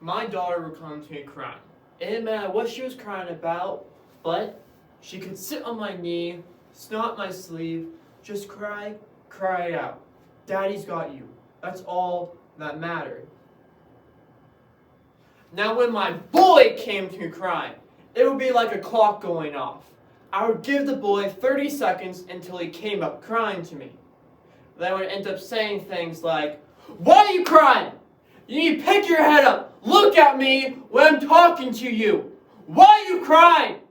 My daughter would come to me crying. It didn't matter what she was crying about, but she could sit on my knee, snot my sleeve, just cry it out. Daddy's got you. That's all that mattered. Now when my boy came to me crying, it would be like a clock going off. I would give the boy 30 seconds until he came up crying to me. Then I would end up saying things like, "Why are you crying? You need to pick your head up. Look at me when I'm talking to you. Why are you crying?"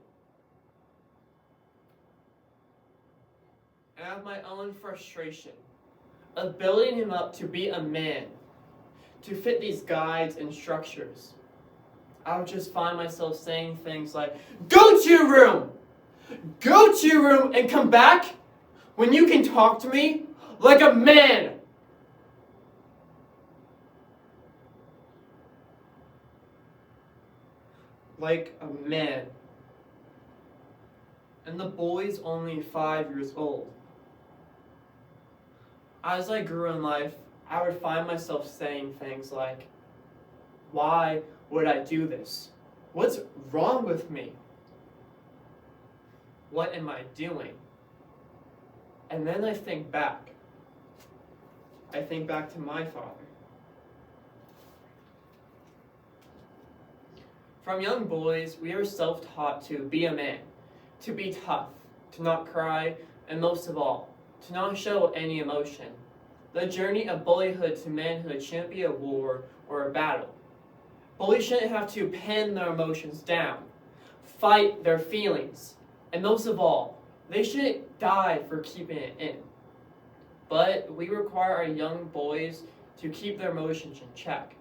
And out of my own frustration of building him up to be a man, to fit these guides and structures, I would just find myself saying things like, "Go to your room! Go to your room and come back when you can talk to me like a man!" Like a man. And the boy's only 5 years old. As I grew in life, I would find myself saying things like, "Why would I do this? What's wrong with me? What am I doing?" And then I think back. I think back to my father. From young boys, we are self-taught to be a man, to be tough, to not cry, and most of all, to not show any emotion. The journey of boyhood to manhood shouldn't be a war or a battle. Boys shouldn't have to pen their emotions down, fight their feelings, and most of all, they shouldn't die for keeping it in. But we require our young boys to keep their emotions in check.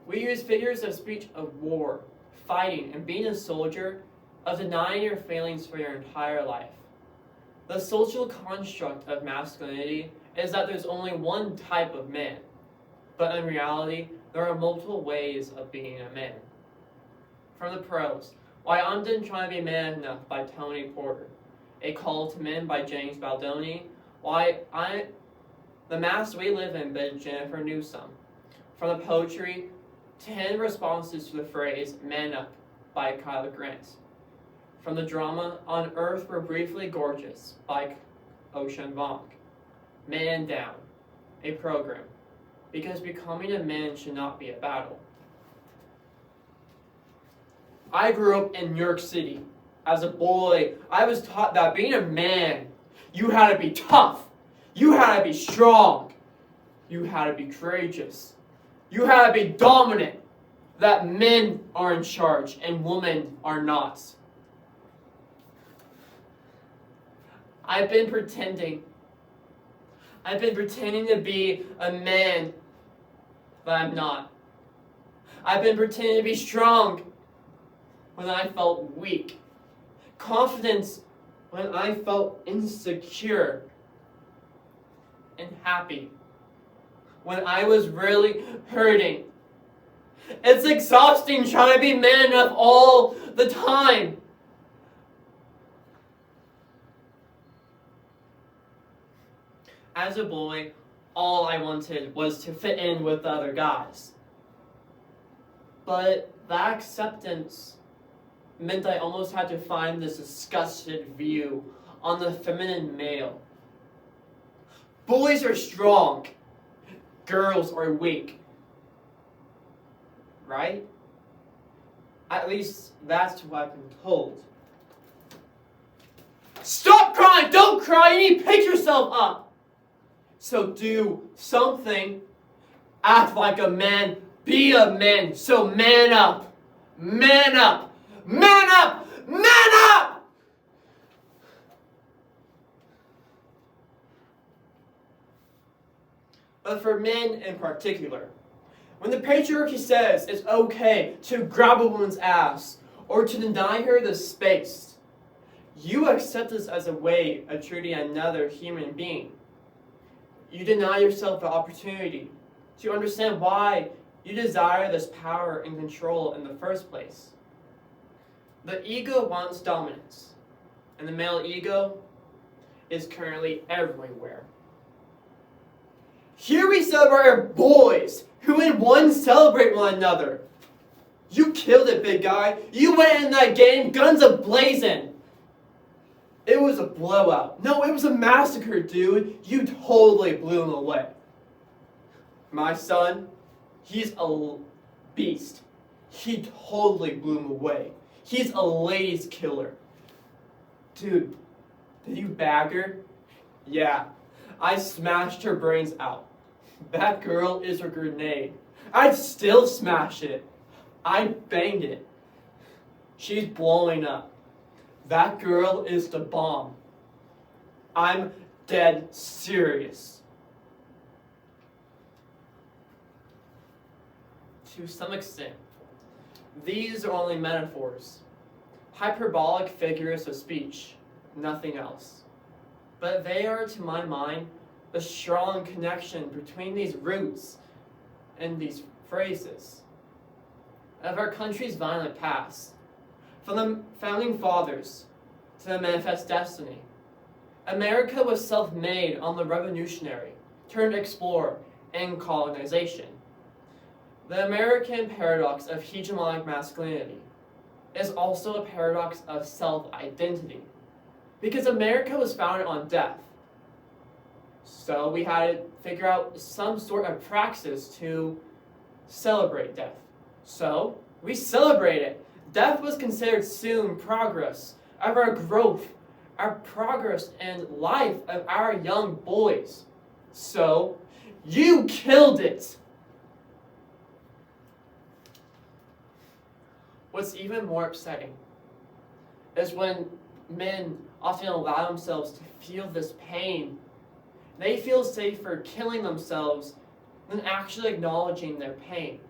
We use figures of speech of war, fighting, and being a soldier, of denying your feelings for your entire life. The social construct of masculinity is that there's only one type of man, but in reality, there are multiple ways of being a man. From the prose, Why I'm Done Trying to Be Man Enough by Tony Porter, A Call to Men by James Baldoni, The Mass We Live In by Jennifer Newsom. From the poetry, 10 responses to the phrase "man up" by Kyle Grant. From the drama, On Earth We're Briefly Gorgeous by Ocean Vuong. Man Down, a program, because becoming a man should not be a battle. I grew up in New York City. As a boy, I was taught that being a man, you had to be tough, you had to be strong, you had to be courageous, you had to be dominant, that men are in charge and women are not. I've been pretending to be a man, but I'm not. I've been pretending to be strong when I felt weak. Confidence when I felt insecure. And happy when I was really hurting. It's exhausting trying to be man enough all the time. As a boy, all I wanted was to fit in with the other guys. But that acceptance meant I almost had to find this disgusted view on the feminine male. Boys are strong, girls are weak. Right? At least that's what I've been told. Stop crying! Don't cry! You need to pick yourself up! So do something. Act like a man. Be a man. So man up. Man up. Man up! Man up! But for men in particular, when the patriarchy says it's okay to grab a woman's ass or to deny her the space, you accept this as a way of treating another human being. You deny yourself the opportunity to understand why you desire this power and control in the first place. The ego wants dominance, and the male ego is currently everywhere. Here we celebrate our boys, who in one celebrate one another. You killed it, big guy. You went in that game, guns a-blazing. It was a blowout. No, it was a massacre, dude. You totally blew him away. My son, he's a beast. He totally blew him away. He's a ladies' killer. Dude, did you bag her? Yeah, I smashed her brains out. That girl is a grenade. I'd still smash it. I banged it. She's blowing up. That girl is the bomb. I'm dead serious. To some extent, these are only metaphors, hyperbolic figures of speech, nothing else. But they are, to my mind, a strong connection between these roots and these phrases of our country's violent past, from the founding fathers to the manifest destiny. America was self-made on the revolutionary, turned explorer, and colonization. The American paradox of hegemonic masculinity is also a paradox of self-identity, because America was founded on death. So we had to figure out some sort of praxis to celebrate death. So we celebrate it. Death was considered soon progress of our growth, our progress in life of our young boys. So you killed it. What's even more upsetting is when men often allow themselves to feel this pain. They feel safer killing themselves than actually acknowledging their pain.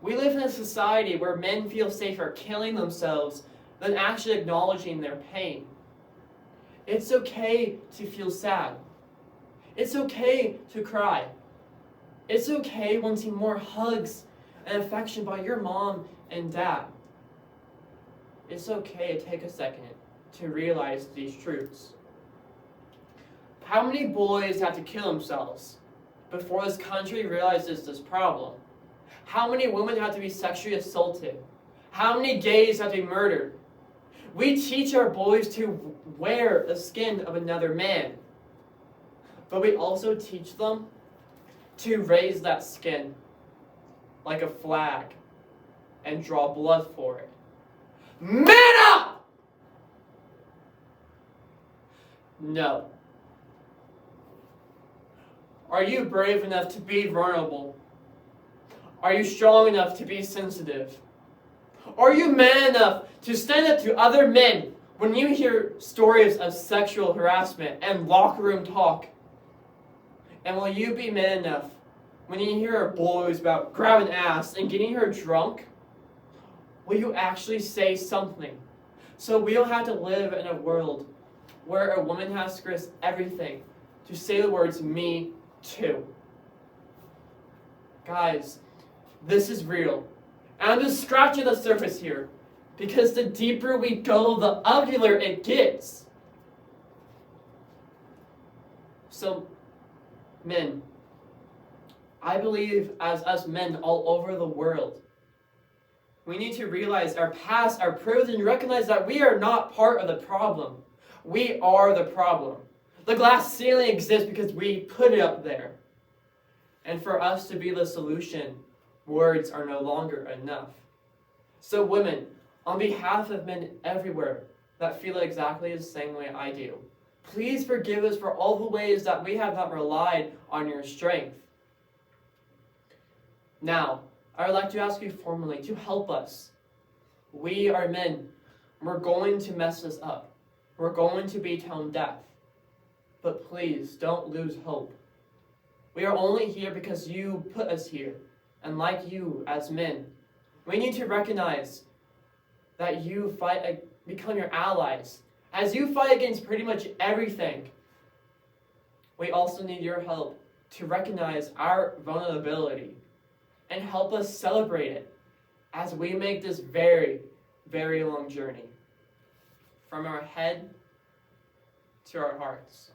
We live in a society where men feel safer killing themselves than actually acknowledging their pain. It's okay to feel sad. It's okay to cry. It's okay wanting more hugs and affection by your mom and dad. It's okay to take a second to realize these truths. How many boys have to kill themselves before this country realizes this problem? How many women have to be sexually assaulted? How many gays have to be murdered? We teach our boys to wear the skin of another man, but we also teach them to raise that skin like a flag and draw blood for it. Man up! No. Are you brave enough to be vulnerable? Are you strong enough to be sensitive? Are you man enough to stand up to other men when you hear stories of sexual harassment and locker room talk? And will you be man enough when you hear boys about grabbing ass and getting her drunk? Will you actually say something? So we don't have to live in a world where a woman has to risk everything to say the words me too. Guys, this is real. And I'm just scratching the surface here, because the deeper we go, the uglier it gets. So, men, I believe as us men all over the world, we need to realize our past, our privilege, and recognize that we are not part of the problem. We are the problem. The glass ceiling exists because we put it up there. And for us to be the solution, words are no longer enough. So women, on behalf of men everywhere that feel exactly the same way I do, please forgive us for all the ways that we have not relied on your strength. Now, I would like to ask you formally to help us. We are men. We're going to mess this up. We're going to be tone deaf. But please, don't lose hope. We are only here because you put us here. And like you, as men, we need to recognize that you become your allies. As you fight against pretty much everything, we also need your help to recognize our vulnerability and help us celebrate it as we make this very, very long journey from our head to our hearts.